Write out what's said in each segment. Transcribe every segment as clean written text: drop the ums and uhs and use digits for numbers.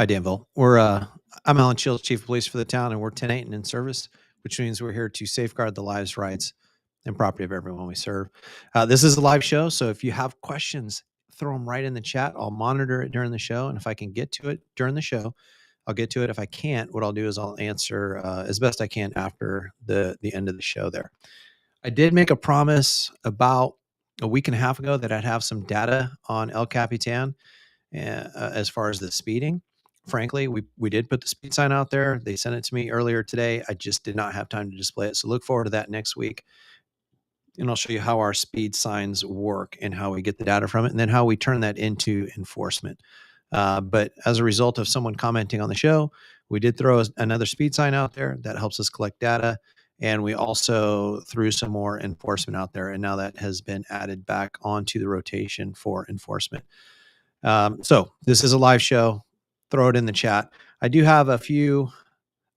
Hi, Danville. I'm Alan Shields, Chief of Police for the town, and we're 10-8 and in service, which means we're here to safeguard the lives, rights, and property of everyone we serve. This is a live show, so if you have questions, throw them right in the chat. I'll monitor it during the show, and if I can get to it during the show, I'll get to it. If I can't, what I'll do is I'll answer as best I can after the end of the show there. I did make a promise about a week and a half ago that I'd have some data on El Capitan as far as the speeding. Frankly, we did put the speed sign out there. They sent it to me earlier today. I just did not have time to display it. So look forward to that next week. And I'll show you how our speed signs work and how we get the data from it, and then how we turn that into enforcement. But as a result of someone commenting on the show, we did throw another speed sign out there that helps us collect data. And we also threw some more enforcement out there. And now that has been added back onto the rotation for enforcement. So this is a live show. Throw it in the chat. I do have a few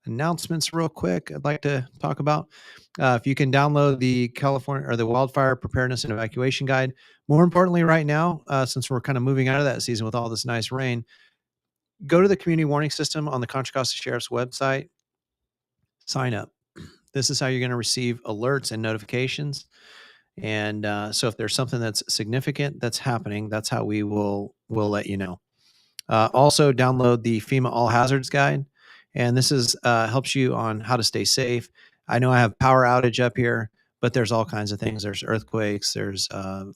announcements real quick I'd like to talk about. If you can download the California or the Wildfire Preparedness and Evacuation Guide. More importantly, right now, since we're kind of moving out of that season with all this nice rain, go to the community warning system on the Contra Costa Sheriff's website. Sign up. This is how you're going to receive alerts and notifications. And so if there's something that's significant that's happening, that's how we'll let you know. Also download the FEMA All Hazards Guide. And this is helps you on how to stay safe. I know I have power outage up here, but there's all kinds of things. There's earthquakes, there's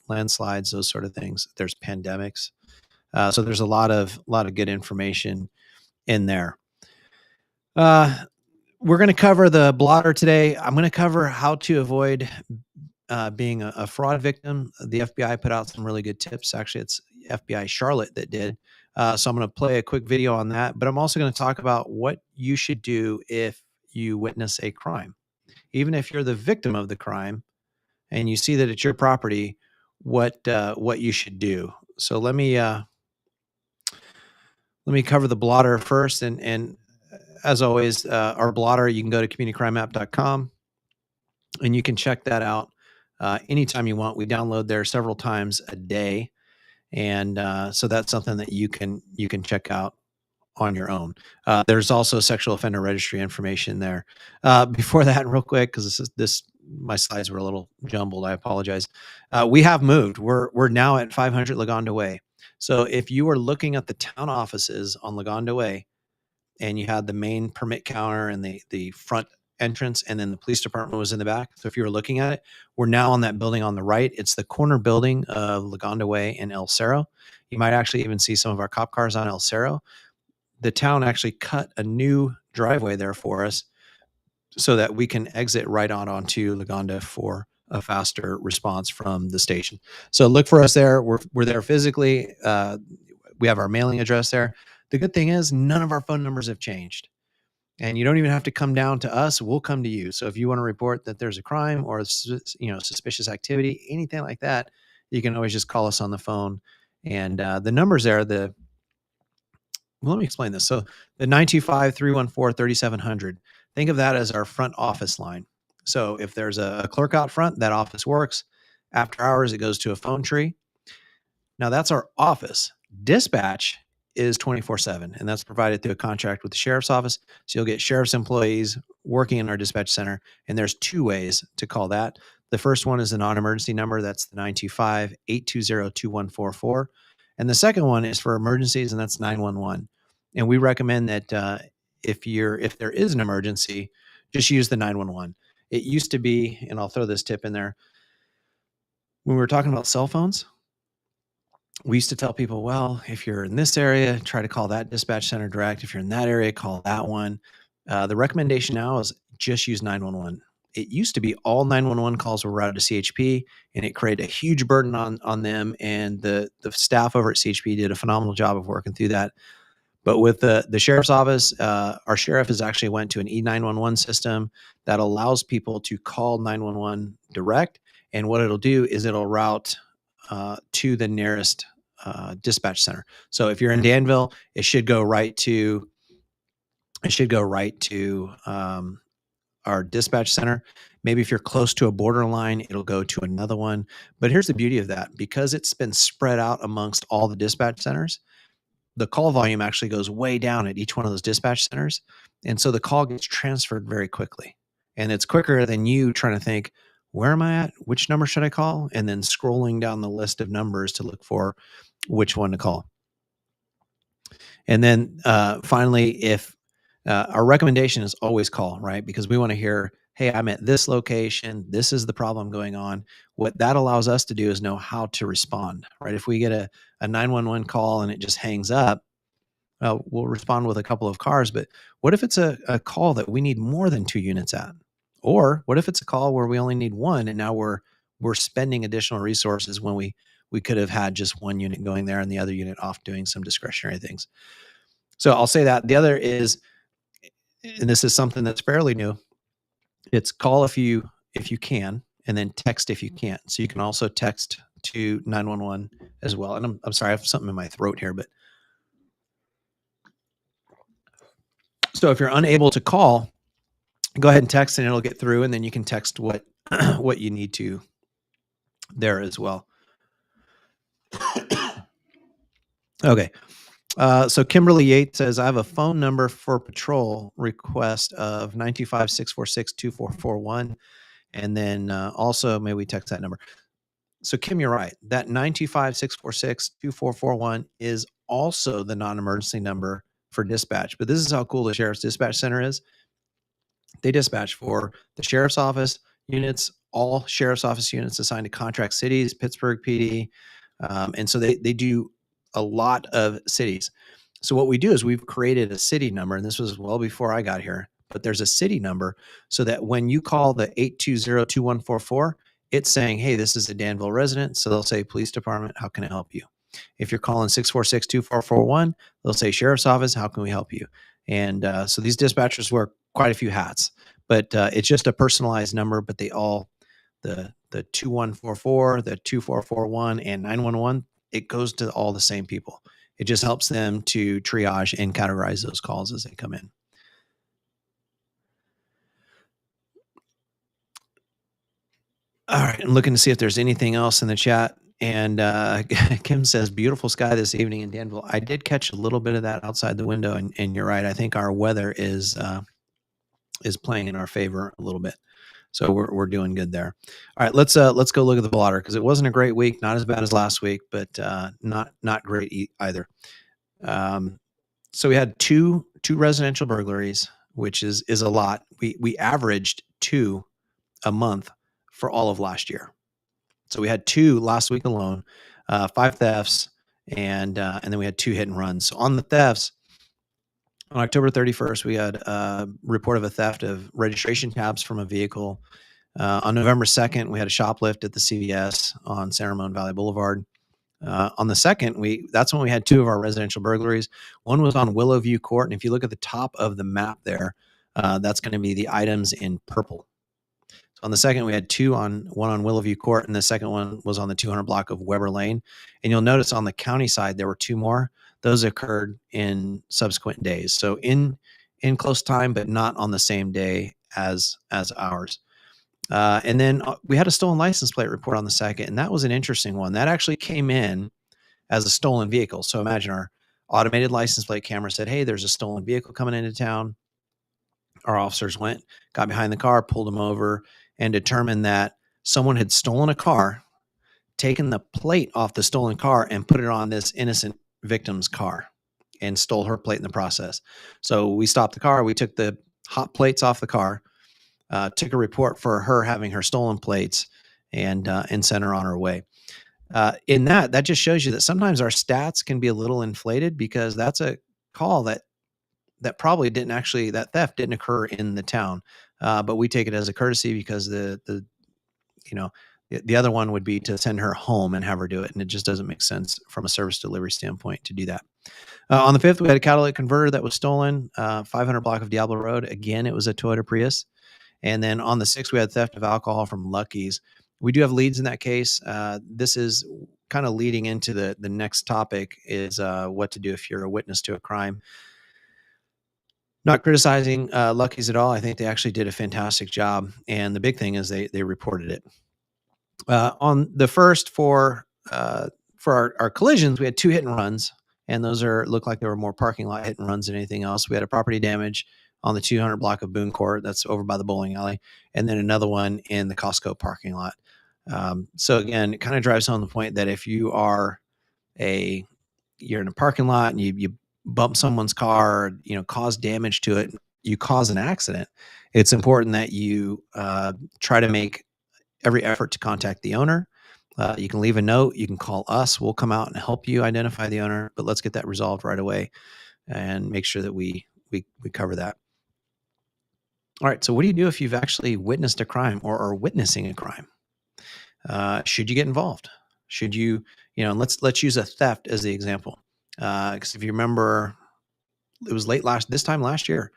landslides, those sort of things. There's pandemics. So there's a lot of good information in there. We're going to cover the blotter today. I'm going to cover how to avoid being a fraud victim. The FBI put out some really good tips. Actually, it's FBI Charlotte that did. So I'm going to play a quick video on that, but I'm also going to talk about what you should do if you witness a crime. Even if you're the victim of the crime and you see that it's your property, what you should do. So let me cover the blotter first. And as always, our blotter, you can go to communitycrimemap.com and you can check that out anytime you want. We download there several times a day. And so that's something that you can check out on your own. There's also sexual offender registry information there. Before that, real quick, because my slides were a little jumbled, I apologize. We have moved. We're now at 500 Lagonda Way. So if you were looking at the town offices on Lagonda Way, and you had the main permit counter and the front entrance, and then the police department was in the back. So if you were looking at it, we're now on that building on the right. It's the corner building of Lagonda Way and El Cerro. You might actually even see some of our cop cars on El Cerro. The town actually cut a new driveway there for us so that we can exit right onto Lagonda for a faster response from the station. So look for us there. We're there physically. We have our mailing address there. The good thing is none of our phone numbers have changed. And you don't even have to come down to us. We'll come to you. So if you want to report that there's a crime or suspicious activity, anything like that, you can always just call us on the phone. And the numbers there, let me explain this. So the 925-314-3700, think of that as our front office line. So if there's a clerk out front, that office works. After hours, it goes to a phone tree. Now that's our office. Dispatch is 24/7, and that's provided through a contract with the sheriff's office. So you'll get sheriff's employees working in our dispatch center, and there's two ways to call that. The first one is a non-emergency number. That's the 925-820-2144. And the second one is for emergencies, and that's 911. And we recommend that if there is an emergency, just use the 911. It used to be, and I'll throw this tip in there, when we were talking about cell phones, we used to tell people, well, if you're in this area, try to call that dispatch center direct. If you're in that area, call that one. The recommendation now is just use 911. It used to be all 911 calls were routed to CHP, and it created a huge burden on them. And the staff over at CHP did a phenomenal job of working through that. But with the sheriff's office, our sheriff has actually went to an E911 system that allows people to call 911 direct. And what it'll do is it'll route to the nearest dispatch center. So if you're in Danville, it should go right to our dispatch center. Maybe if you're close to a borderline, it'll go to another one. But here's the beauty of that. Because it's been spread out amongst all the dispatch centers, the call volume actually goes way down at each one of those dispatch centers. And so the call gets transferred very quickly. And it's quicker than you trying to think, where am I at? Which number should I call? And then scrolling down the list of numbers to look for which one to call. And then finally, if our recommendation is always call, right? Because we want to hear, hey, I'm at this location. This is the problem going on. What that allows us to do is know how to respond, right? If we get a 911 call and it just hangs up, we'll respond with a couple of cars. But what if it's a call that we need more than 2 units at? Or what if it's a call where we only need one and now we're spending additional resources when we could have had just one unit going there and the other unit off doing some discretionary things. So I'll say that. The other is, and this is something that's fairly new, it's call if you can, and then text if you can't. So you can also text to 911 as well. And I'm sorry, I have something in my throat here, but so if you're unable to call, go ahead and text and it'll get through, and then you can text what what you need to there as well. Okay. So Kimberly Yates says, I have a phone number for patrol request of 925-646-2441. And then also maybe we text that number. So Kim, you're right. That 925-646-2441 is also the non-emergency number for dispatch. But this is how cool the Sheriff's Dispatch Center is. They dispatch for the Sheriff's Office units, all Sheriff's Office units assigned to contract cities, Pittsburgh PD. And so they do a lot of cities. So what we do is we've created a city number, and this was well before I got here, but there's a city number so that when you call the 820-2144, it's saying, hey, this is a Danville resident. So they'll say, police department, how can I help you? If you're calling 646-2441, they'll say, sheriff's office, how can we help you? And so these dispatchers wear quite a few hats, but it's just a personalized number, but they all, the 2144, the 2441, and 911, it goes to all the same people. It just helps them to triage and categorize those calls as they come in. All right, I'm looking to see if there's anything else in the chat. And Kim says, beautiful sky this evening in Danville. I did catch a little bit of that outside the window, and you're right. I think our weather is playing in our favor a little bit. So we're doing good there. All right, let's go look at the blotter, because it wasn't a great week, not as bad as last week, but not great either. So we had two residential burglaries, which is a lot. We averaged 2 a month for all of last year. So we had 2 last week alone, 5 thefts, and then we had 2 hit and runs. So on the thefts, on October 31st, we had a report of a theft of registration tabs from a vehicle. On November 2nd, we had a shoplift at the CVS on San Ramon Valley Boulevard. On the 2nd, that's when we had 2 of our residential burglaries. One was on Willowview Court, and if you look at the top of the map there, that's going to be the items in purple. So on the 2nd, we had one on Willowview Court, and the second one was on the 200 block of Weber Lane. And you'll notice on the county side, there were 2 more. Those occurred in subsequent days. So in close time, but not on the same day as ours. And then we had a stolen license plate report on the 2nd, and that was an interesting one. That actually came in as a stolen vehicle. So imagine our automated license plate camera said, hey, there's a stolen vehicle coming into town. Our officers went, got behind the car, pulled them over, and determined that someone had stolen a car, taken the plate off the stolen car, and put it on this innocent victim's car and stole her plate in the process. So we stopped the car. We took the hot plates off the car, took a report for her having her stolen plates, and sent her on her way. In that just shows you that sometimes our stats can be a little inflated, because that's a call that probably that theft didn't occur in the town. But we take it as a courtesy, because the other one would be to send her home and have her do it. And it just doesn't make sense from a service delivery standpoint to do that. On the 5th, we had a catalytic converter that was stolen, 500 block of Diablo Road. Again, it was a Toyota Prius. And then on the 6th, we had theft of alcohol from Lucky's. We do have leads in that case. This is kind of leading into the next topic, is what to do if you're a witness to a crime. Not criticizing Lucky's at all. I think they actually did a fantastic job. And the big thing is they reported it. On the 1st, for our collisions, we had 2 hit and runs. and those look like they were more parking lot hit and runs than anything else. We had a property damage on the 200 block of Boone Court, that's over by the bowling alley, and then another one in the Costco parking lot. So again, it kind of drives home the point that if you are you're in a parking lot and you bump someone's car, or, cause damage to it, you cause an accident, it's important that you try to make every effort to contact the owner. You can leave a note, you can call us, we'll come out and help you identify the owner, but let's get that resolved right away and make sure that we cover that. All right, so what do you do if you've actually witnessed a crime or are witnessing a crime? Should you get involved? Should you, let's use a theft as the example. Because if you remember, it was this time last year,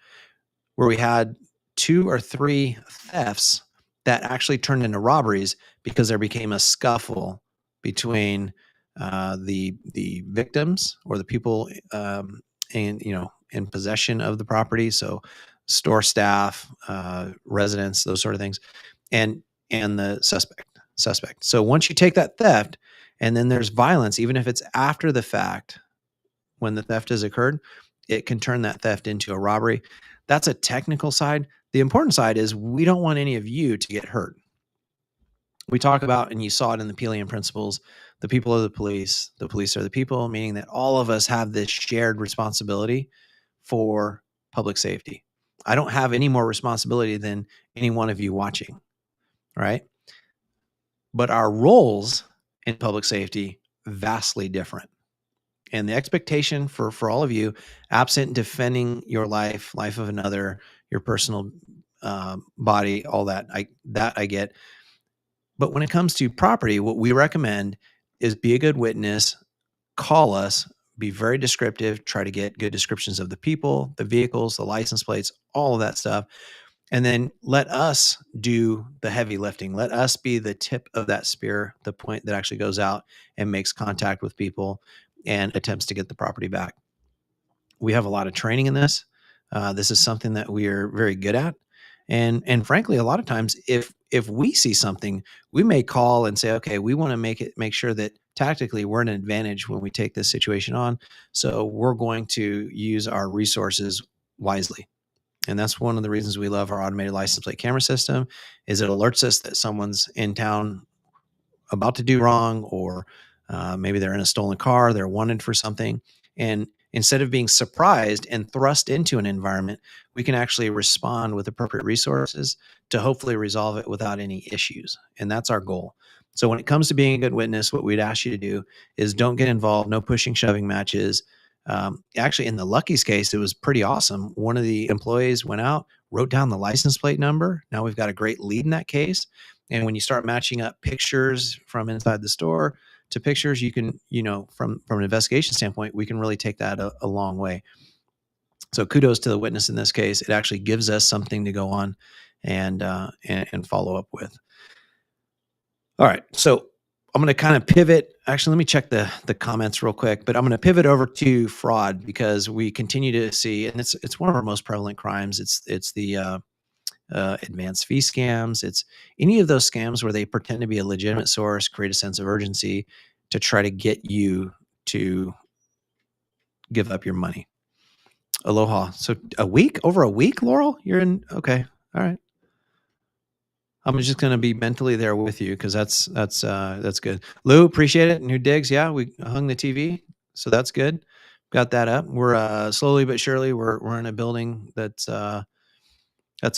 where we had 2 or 3 thefts that actually turned into robberies because there became a scuffle between the victims or the people in possession of the property. So store staff, residents, those sort of things, and the suspect. So once you take that theft and then there's violence, even if it's after the fact, when the theft has occurred, it can turn that theft into a robbery. That's a technical side. The important side is we don't want any of you to get hurt. We talk about, and you saw it in the Pelian principles, the people are the police are the people, meaning that all of us have this shared responsibility for public safety. I don't have any more responsibility than any one of you watching, right? But our roles in public safety, vastly different. And the expectation for all of you, absent defending your life of another, your personal body, all that, I get. But when it comes to property, what we recommend is be a good witness, call us, be very descriptive, try to get good descriptions of the people, the vehicles, the license plates, all of that stuff. And then let us do the heavy lifting. Let us be the tip of that spear, the point that actually goes out and makes contact with people and attempts to get the property back. We have a lot of training in this. This is something that we are very good at. And frankly, a lot of times if we see something, we may call and say, okay, we want to make sure that tactically we're at an advantage when we take this situation on. So we're going to use our resources wisely. And that's one of the reasons we love our automated license plate camera system, is it alerts us that someone's in town about to do wrong, or maybe they're in a stolen car, they're wanted for something. And instead of being surprised and thrust into an environment, we can actually respond with appropriate resources to hopefully resolve it without any issues. And that's our goal. So when it comes to being a good witness, what we'd ask you to do is don't get involved, no pushing, shoving matches. Actually, in the Lucky's case, it was pretty awesome. One of the employees went out, wrote down the license plate number. Now we've got a great lead in that case. And when you start matching up pictures from inside the store to pictures, you can, from an investigation standpoint, we can really take that a long way. So kudos to the witness in this case. It actually gives us something to go on and follow up with. All right. So I'm going to kind of pivot. Actually, let me check the comments real quick, but I'm going to pivot over to fraud, because we continue to see, and it's one of our most prevalent crimes. It's the advanced fee scams. It's any of those scams where they pretend to be a legitimate source, create a sense of urgency to try to get you to give up your money. Aloha. So over a week, Laurel, you're in. Okay. All right. I'm just going to be mentally there with you, because that's good. Lou, appreciate it. New digs. Yeah, we hung the TV, so that's good. Got that up. We're slowly but surely we're in a building that's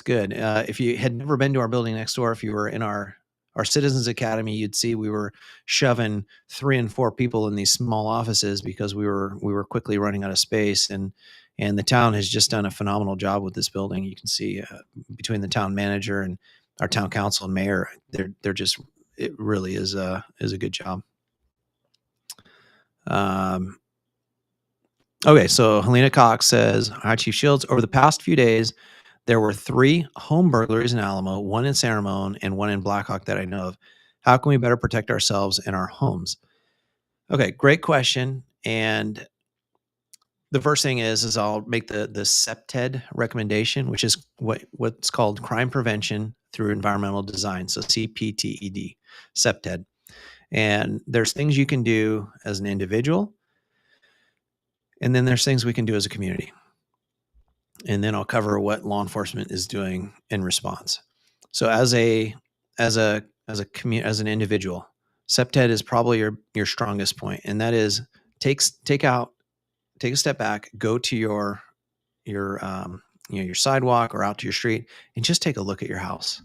good. If you had never been to our building next door, if you were in our Citizens Academy, you'd see we were shoving 3 and 4 people in these small offices because we were quickly running out of space, and the town has just done a phenomenal job with this building. You can see between the town manager and our town council and mayor, they're just, it really is a good job. Okay, so Helena Cox says, "Hi, Chief Shields. Over the past few days, there were 3 home burglaries in Alamo, 1 in San Ramon, and 1 in Blackhawk that I know of. How can we better protect ourselves and our homes?" Okay, great question. And the first thing is I'll make the CPTED recommendation, which is what's called crime prevention through environmental design. So CPTED, CPTED. And there's things you can do as an individual. And then there's things we can do as a community. And then I'll cover what law enforcement is doing in response. So as an individual, SEPTED is probably your strongest point, and that is take a step back, go to your sidewalk or out to your street, and just take a look at your house.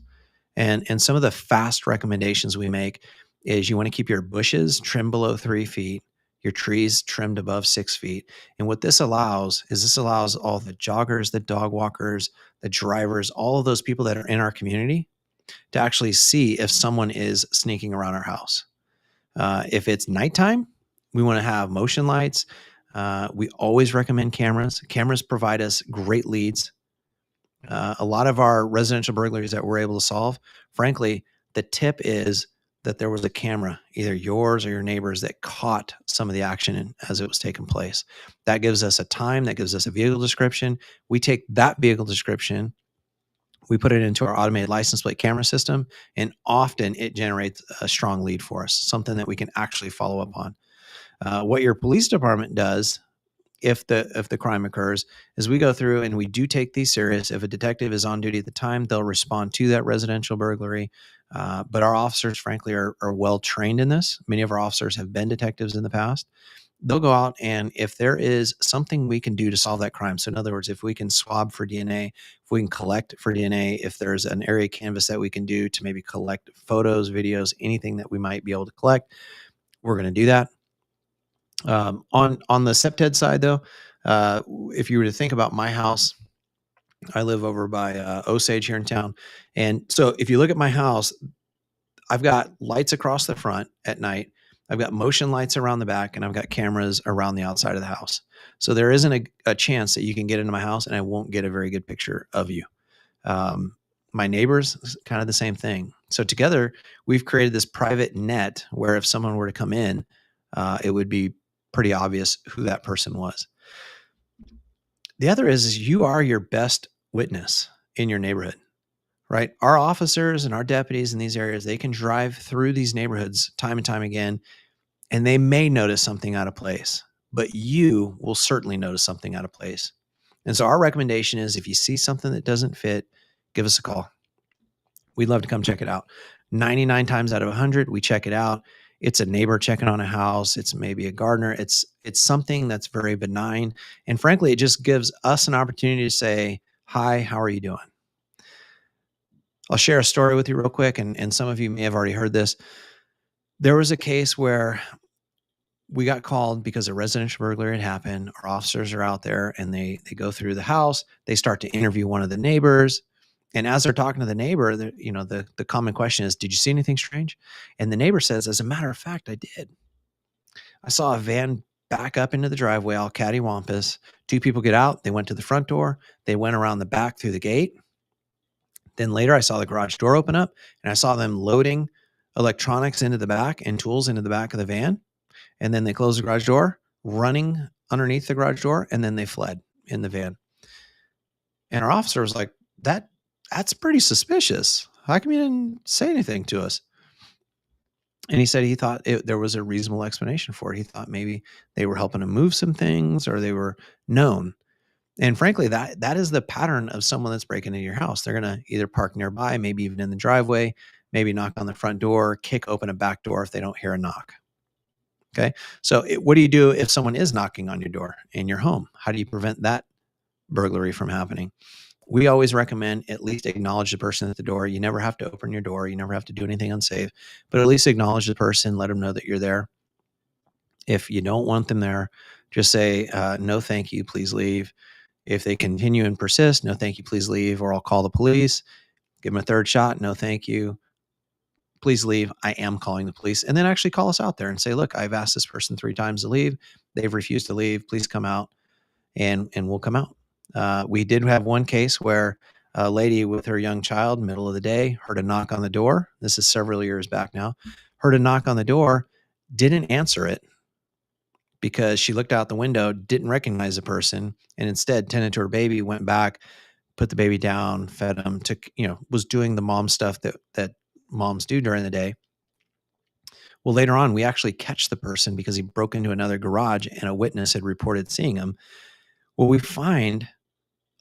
And some of the fast recommendations we make is you want to keep your bushes trimmed below 3 feet, your trees trimmed above 6 feet. And what this allows all the joggers, the dog walkers, the drivers, all of those people that are in our community to actually see if someone is sneaking around our house. If it's nighttime, we want to have motion lights. We always recommend cameras. Cameras provide us great leads. A lot of our residential burglaries that we're able to solve, frankly, the tip is that there was a camera, either yours or your neighbor's, that caught some of the action as it was taking place. That gives us a time, that gives us a vehicle description. We take that vehicle description, we put it into our automated license plate camera system, and often it generates a strong lead for us, something that we can actually follow up on. What your police department does if the crime occurs is we go through and we do take these serious. If a detective is on duty at the time, they'll respond to that residential burglary. But our officers, frankly, are well trained in this. Many of our officers have been detectives in the past. They'll go out, and if there is something we can do to solve that crime, so in other words, if we can swab for DNA, if we can collect for DNA, if there's an area canvas that we can do to maybe collect photos, videos, anything that we might be able to collect, we're going to do that. On the SEPTED side, though, if you were to think about my house, I live over by Osage here in town. And so if you look at my house, I've got lights across the front at night. I've got motion lights around the back, and I've got cameras around the outside of the house. So there isn't a chance that you can get into my house and I won't get a very good picture of you. My neighbors, kind of the same thing. So together, we've created this private net where if someone were to come in, it would be pretty obvious who that person was. The other is you are your best witness in your neighborhood, right? Our officers and our deputies in these areas, they can drive through these neighborhoods time and time again, and they may notice something out of place, but you will certainly notice something out of place. And so our recommendation is if you see something that doesn't fit, give us a call. We'd love to come check it out. 99 times out of 100, we check it out. It's a neighbor checking on a house. It's maybe a gardener. It's something that's very benign. And frankly, it just gives us an opportunity to say, hi, how are you doing? I'll share a story with you real quick. And some of you may have already heard this. There was a case where we got called because a residential burglary had happened. Our officers are out there and they go through the house. They start to interview one of the neighbors. And as they're talking to the neighbor, the common question is, did you see anything strange? And the neighbor says, as a matter of fact, I did. I saw a van back up into the driveway, all cattywampus. 2 people get out. They went to the front door. They went around the back through the gate. Then later I saw the garage door open up and I saw them loading electronics into the back and tools into the back of the van. And then they closed the garage door, running underneath the garage door, and then they fled in the van. And our officer was like, that's pretty suspicious. How come you didn't say anything to us? And he said he thought there was a reasonable explanation for it. He thought maybe they were helping him move some things or they were known. And frankly, that is the pattern of someone that's breaking into your house. They're going to either park nearby, maybe even in the driveway, maybe knock on the front door, kick open a back door if they don't hear a knock. Okay. So what do you do if someone is knocking on your door in your home? How do you prevent that burglary from happening? We always recommend at least acknowledge the person at the door. You never have to open your door. You never have to do anything unsafe, but at least acknowledge the person, let them know that you're there. If you don't want them there, just say, no, thank you, please leave. If they continue and persist, no, thank you, please leave, or I'll call the police. Give them a third shot. No, thank you. Please leave. I am calling the police. And then actually call us out there and say, look, I've asked this person 3 times to leave. They've refused to leave. Please come out, and we'll come out. We did have one case where a lady with her young child, middle of the day, heard a knock on the door. This is several years back now. Heard a knock on the door, didn't answer it because she looked out the window, didn't recognize the person, and instead tended to her baby, went back, put the baby down, fed him, was doing the mom stuff that moms do during the day. Well, later on, we actually catch the person because he broke into another garage and a witness had reported seeing him. Well, we find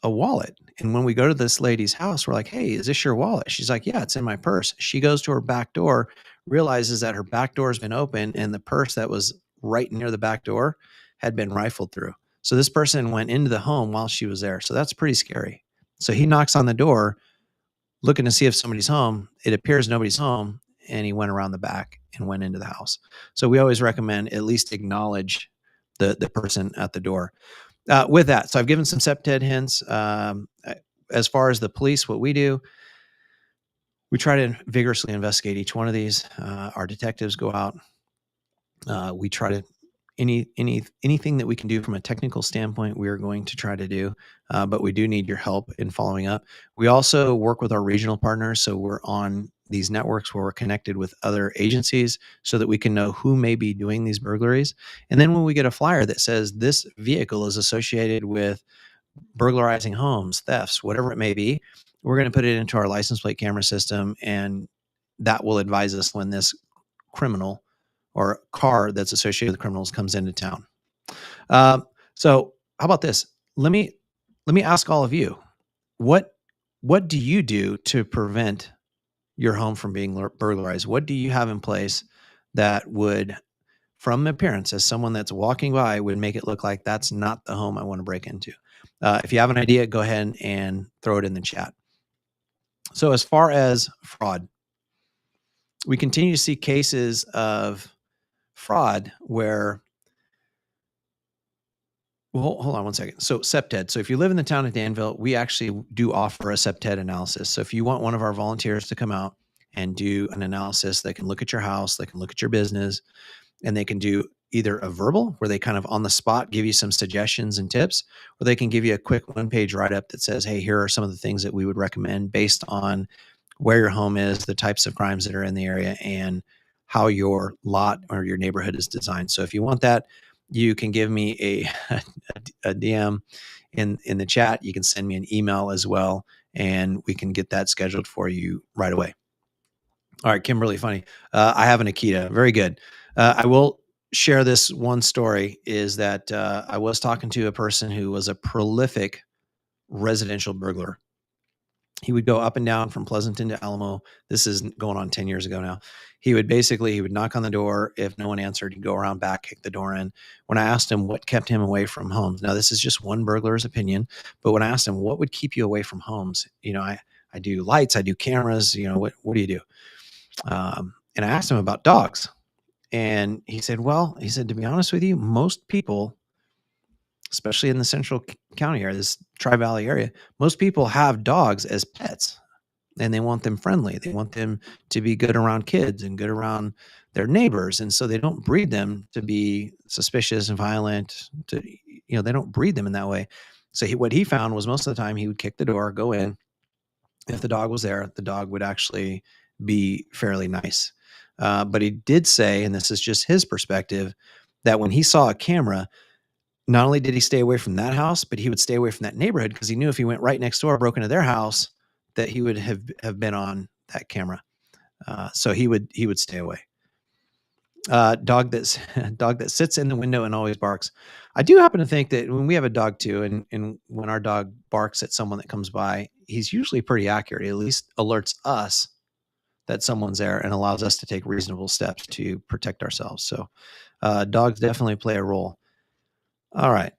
a wallet. And when we go to this lady's house, we're like, hey, is this your wallet? She's like, yeah, it's in my purse. She goes to her back door, realizes that her back door has been open and the purse that was right near the back door had been rifled through. So this person went into the home while she was there. So that's pretty scary. So he knocks on the door looking to see if somebody's home. It appears nobody's home. And he went around the back and went into the house. So we always recommend at least acknowledge the person at the door. With that, so I've given some septed hints. As far as the police, what we do, we try to vigorously investigate each one of these. Our detectives go out. We try to anything that we can do from a technical standpoint, we are going to try to do. But we do need your help in following up. We also work with our regional partners, so we're on these networks where we're connected with other agencies so that we can know who may be doing these burglaries. And then when we get a flyer that says this vehicle is associated with burglarizing homes, thefts, whatever it may be, we're going to put it into our license plate camera system, and that will advise us when this criminal or car that's associated with criminals comes into town. So how about this? Let me ask all of you, what do you do to prevent your home from being burglarized? What do you have in place that would, from appearance, as someone that's walking by, would make it look like that's not the home I want to break into? If you have an idea, go ahead and throw it in the chat. So as far as fraud, we continue to see cases of fraud where, well, hold on one second. So septed. So if you live in the town of Danville, we actually do offer a septed analysis. So if you want one of our volunteers to come out and do an analysis, they can look at your house, they can look at your business, and they can do either a verbal where they kind of on the spot give you some suggestions and tips, or they can give you a quick one-page write-up that says, hey, here are some of the things that we would recommend based on where your home is, the types of crimes that are in the area, and how your lot or your neighborhood is designed. So if you want that, you can give me a DM in the chat. You can send me an email as well, and we can get that scheduled for you right away. All right, Kimberly, funny. I have an Akita. Very good. I will share this one story is that I was talking to a person who was a prolific residential burglar. He would go up and down from Pleasanton to Alamo. This is going on 10 years ago now. He would knock on the door. If no one answered, he'd go around back, kick the door in. When I asked him what kept him away from homes, now this is just one burglar's opinion, but when I asked him what would keep you away from homes, I do lights, I do cameras, what do you do? And I asked him about dogs. And he said, to be honest with you, most people, especially in the central county area, this Tri-Valley area, most people have dogs as pets and they want them friendly. They want them to be good around kids and good around their neighbors. And so they don't breed them to be suspicious and violent. They don't breed them in that way. So what he found was most of the time he would kick the door, go in. If the dog was there, the dog would actually be fairly nice. But he did say, and this is just his perspective, that when he saw a camera, not only did he stay away from that house, but he would stay away from that neighborhood because he knew if he went right next door, broke into their house, that he would have been on that camera. So he would stay away. Dog that sits in the window and always barks. I do happen to think that when we have a dog too, and when our dog barks at someone that comes by, he's usually pretty accurate. He at least alerts us that someone's there and allows us to take reasonable steps to protect ourselves. So dogs definitely play a role. All right.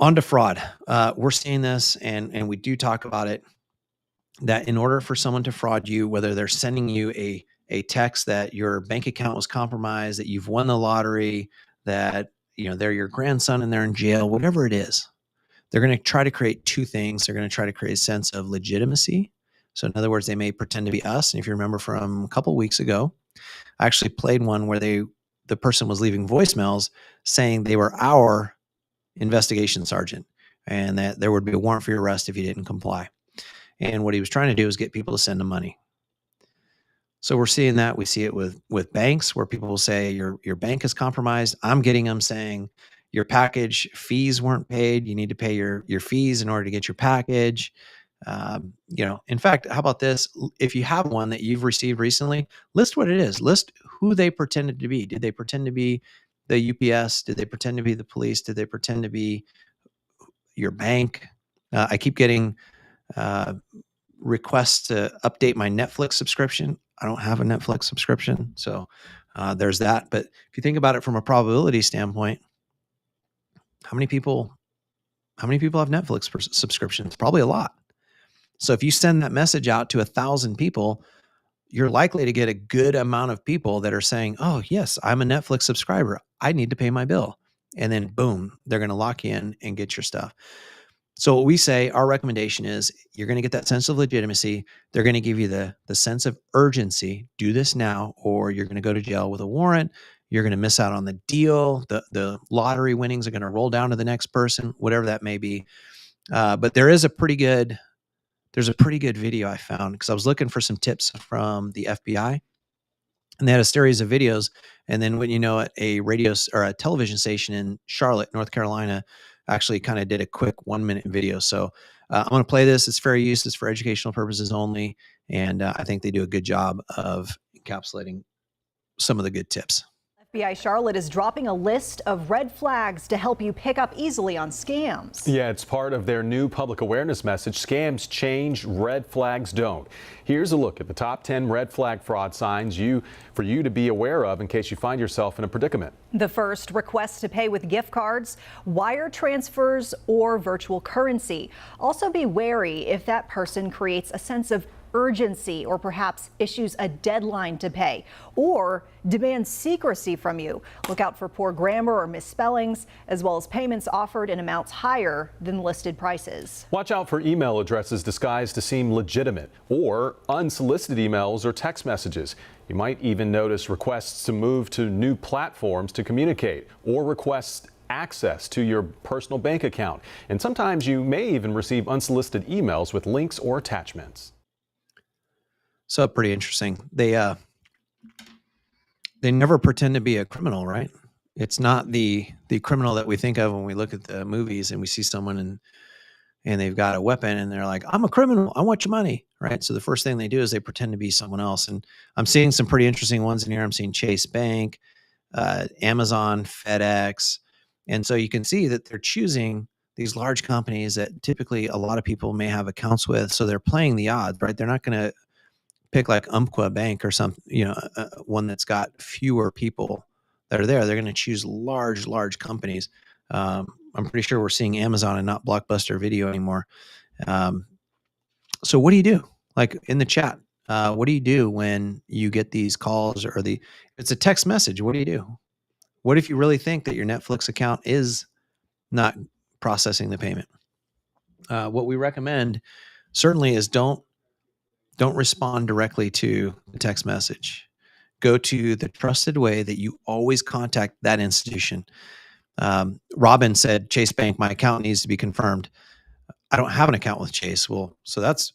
On to fraud. We're seeing this and we do talk about it, that in order for someone to fraud you, whether they're sending you a text that your bank account was compromised, that you've won the lottery, that they're your grandson and they're in jail, whatever it is, they're going to try to create two things. They're going to try to create a sense of legitimacy. So in other words, they may pretend to be us. And if you remember from a couple of weeks ago, I actually played one where the person was leaving voicemails saying they were our investigation sergeant and that there would be a warrant for your arrest if you didn't comply. And what he was trying to do is get people to send him money. So we're seeing that. We see it with banks where people will say your bank is compromised. I'm getting them saying your package fees weren't paid. You need to pay your fees in order to get your package. In fact, how about this? If you have one that you've received recently, list what it is. List who they pretended to be. Did they pretend to be the UPS? Did they pretend to be the police? Did they pretend to be your bank? I keep getting requests to update my Netflix subscription. I don't have a Netflix subscription, so there's that. But if you think about it from a probability standpoint, how many people have Netflix subscriptions? Probably a lot. So if you send that message out to 1,000 people, you're likely to get a good amount of people that are saying, "Oh, yes, I'm a Netflix subscriber. I need to pay my bill." And then boom, they're going to lock you in and get your stuff. So what we say, our recommendation is you're going to get that sense of legitimacy. They're going to give you the sense of urgency. Do this now, or you're going to go to jail with a warrant. You're going to miss out on the deal. The lottery winnings are going to roll down to the next person, whatever that may be. But there's a pretty good video I found because I was looking for some tips from the FBI, and they had a series of videos. And then when you know it, a radio or a television station in Charlotte, North Carolina, actually kind of did a quick 1-minute video. So I'm going to play this. It's fair use. It's for educational purposes only. And I think they do a good job of encapsulating some of the good tips. FBI Charlotte is dropping a list of red flags to help you pick up easily on scams. Yeah, it's part of their new public awareness message. Scams change, red flags don't. Here's a look at the top 10 red flag fraud signs for you to be aware of in case you find yourself in a predicament. The first, requests to pay with gift cards, wire transfers, or virtual currency. Also be wary if that person creates a sense of urgency or perhaps issues a deadline to pay or demands secrecy from you. Look out for poor grammar or misspellings, as well as payments offered in amounts higher than listed prices. Watch out for email addresses disguised to seem legitimate or unsolicited emails or text messages. You might even notice requests to move to new platforms to communicate or requests access to your personal bank account. And sometimes you may even receive unsolicited emails with links or attachments. So pretty interesting. They never pretend to be a criminal, right? It's not the criminal that we think of when we look at the movies and we see someone and they've got a weapon and they're like, "I'm a criminal. I want your money," right? So the first thing they do is they pretend to be someone else. And I'm seeing some pretty interesting ones in here. I'm seeing Chase Bank, Amazon, FedEx, and so you can see that they're choosing these large companies that typically a lot of people may have accounts with. So they're playing the odds, right? They're not going to pick like Umpqua Bank or something, one that's got fewer people that are there. They're going to choose large companies. I'm pretty sure we're seeing Amazon and not Blockbuster Video anymore. So what do you do? Like in the chat, what do you do when you get these calls or it's a text message? What do you do? What if you really think that your Netflix account is not processing the payment? What we recommend certainly is don't respond directly to the text message. Go to the trusted way that you always contact that institution. Robin said, Chase Bank, my account needs to be confirmed. I don't have an account with Chase. Well, so that's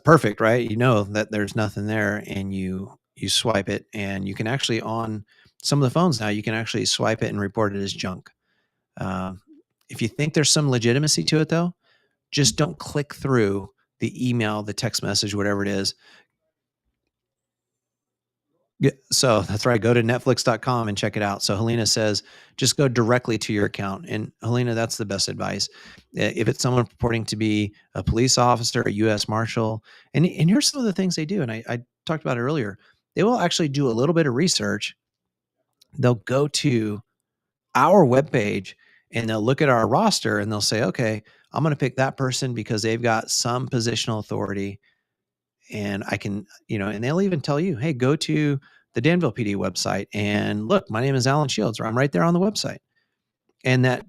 perfect, right? You know that there's nothing there, and you swipe it, and you can actually, on some of the phones now, you can actually swipe it and report it as junk. If you think there's some legitimacy to it, though, just don't click through the email, the text message, whatever it is. Yeah, so that's right. Go to netflix.com and check it out. So Helena says, just go directly to your account. And Helena, that's the best advice. If it's someone purporting to be a police officer, a U.S. Marshal, and here's some of the things they do. And I talked about it earlier. They will actually do a little bit of research. They'll go to our webpage and they'll look at our roster and they'll say, okay, I'm going to pick that person because they've got some positional authority. And I can, and they'll even tell you, hey, go to the Danville PD website and look, my name is Alan Shields, or I'm right there on the website. And that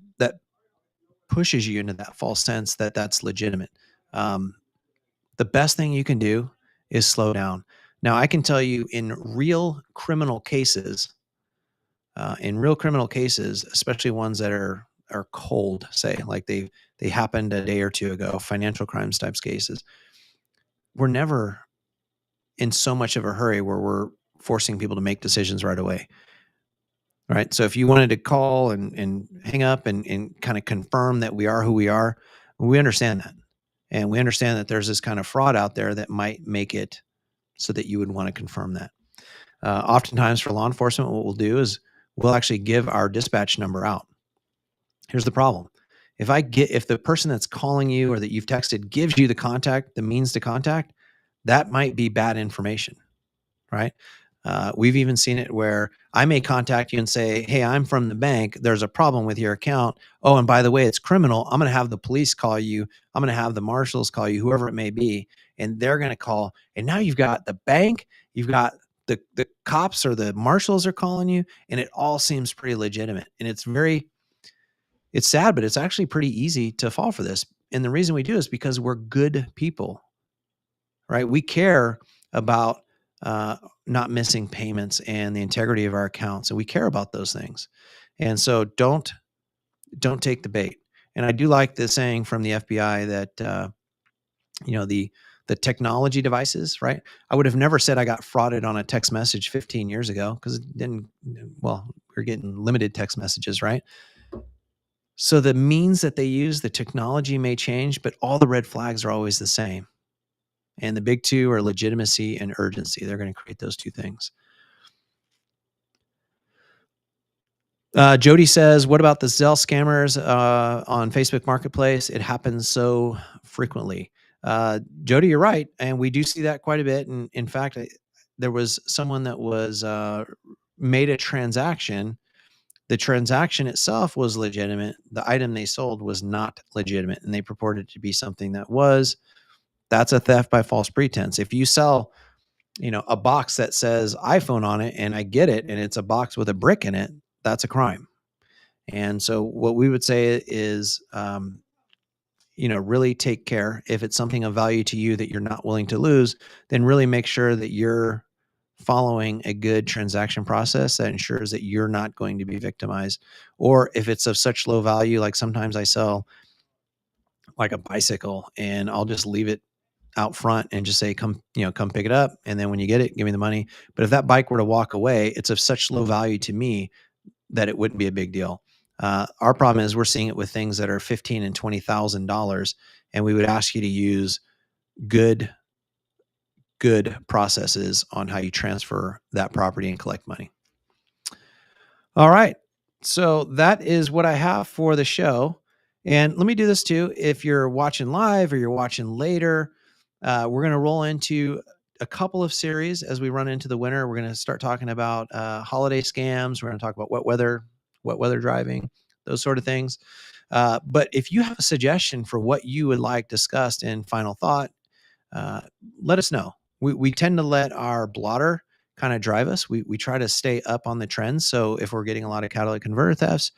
pushes you into that false sense that that's legitimate. The best thing you can do is slow down. Now, I can tell you in real criminal cases, especially ones that are cold, say, like they happened a day or two ago, financial crimes types cases, we're never in so much of a hurry where we're forcing people to make decisions right away. Right. So if you wanted to call and hang up and kind of confirm that we are who we are, we understand that. And we understand that there's this kind of fraud out there that might make it so that you would want to confirm that. Oftentimes for law enforcement, what we'll do is we'll actually give our dispatch number out. Here's the problem. If the person that's calling you or that you've texted gives you the means to contact, that might be bad information, right? We've even seen it where I may contact you and say, hey, I'm from the bank. There's a problem with your account. Oh, and by the way, it's criminal. I'm going to have the police call you. I'm going to have the marshals call you, whoever it may be. And they're going to call. And now you've got the bank, you've got the cops or the marshals are calling you, and it all seems pretty legitimate. And it's sad, but it's actually pretty easy to fall for this. And the reason we do is because we're good people, right? We care about not missing payments and the integrity of our accounts. And we care about those things. And so don't take the bait. And I do like the saying from the FBI that, the technology devices, right? I would have never said I got frauded on a text message 15 years ago because we're getting limited text messages, right? So the means that they use, the technology may change, but all the red flags are always the same. And the big two are legitimacy and urgency. They're going to create those two things. Jody says, what about the Zelle scammers on Facebook Marketplace? It happens so frequently. Jody, you're right. And we do see that quite a bit. And in fact, there was someone that was made a transaction. The transaction itself was legitimate. The item they sold was not legitimate. And they purported to be something that was. That's a theft by false pretense. If you sell, a box that says iPhone on it and I get it and it's a box with a brick in it, that's a crime. And so what we would say is, really take care. If it's something of value to you that you're not willing to lose, then really make sure that you're following a good transaction process that ensures that you're not going to be victimized. Or if it's of such low value, like sometimes I sell like a bicycle and I'll just leave it out front and just say, come pick it up. And then when you get it, give me the money. But if that bike were to walk away, it's of such low value to me that it wouldn't be a big deal. Our problem is we're seeing it with things that are $15,000 and $20,000. And we would ask you to use good processes on how you transfer that property and collect money. All right. So that is what I have for the show. And let me do this too. If you're watching live or you're watching later, we're going to roll into a couple of series as we run into the winter. We're going to start talking about holiday scams. We're going to talk about wet weather driving, those sort of things. But if you have a suggestion for what you would like discussed in Final Thought, let us know. We tend to let our blotter kind of drive us. We try to stay up on the trends. So if we're getting a lot of catalytic converter thefts,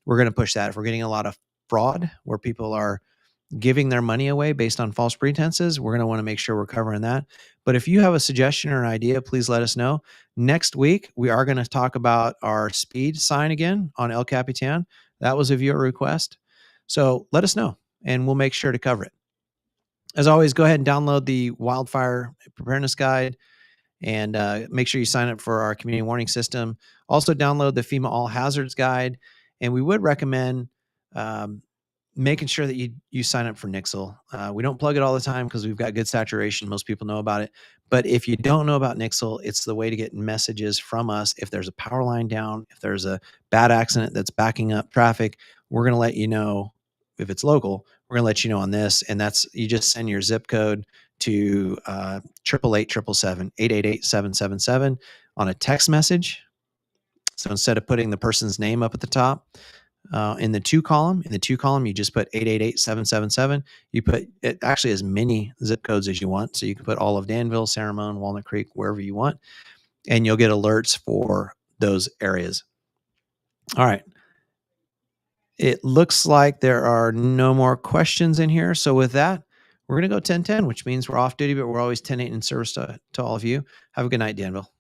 we're going to push that. If we're getting a lot of fraud where people are giving their money away based on false pretenses, we're going to want to make sure we're covering that. But if you have a suggestion or an idea, please let us know. Next week, we are going to talk about our speed sign again on El Capitan. That was a viewer request. So let us know and we'll make sure to cover it. As always, go ahead and download the Wildfire Preparedness Guide and make sure you sign up for our community warning system. Also download the FEMA All Hazards Guide. And we would recommend making sure that you sign up for Nixle. We don't plug it all the time because we've got good saturation. Most people know about it. But if you don't know about Nixle, it's the way to get messages from us. If there's a power line down, if there's a bad accident that's backing up traffic, we're going to let you know. If it's local, we're going to let you know on this. And that's, you just send your zip code to 888-777-888-777 on a text message. So instead of putting the person's name up at the top, in the two column, you just put 888-777. You put it actually as many zip codes as you want. So you can put all of Danville, San Ramon, Walnut Creek, wherever you want, and you'll get alerts for those areas. All right. It looks like there are no more questions in here. So with that, we're going to go 10-10, which means we're off duty, but we're always 10-8 in service to all of you. Have a good night, Danville.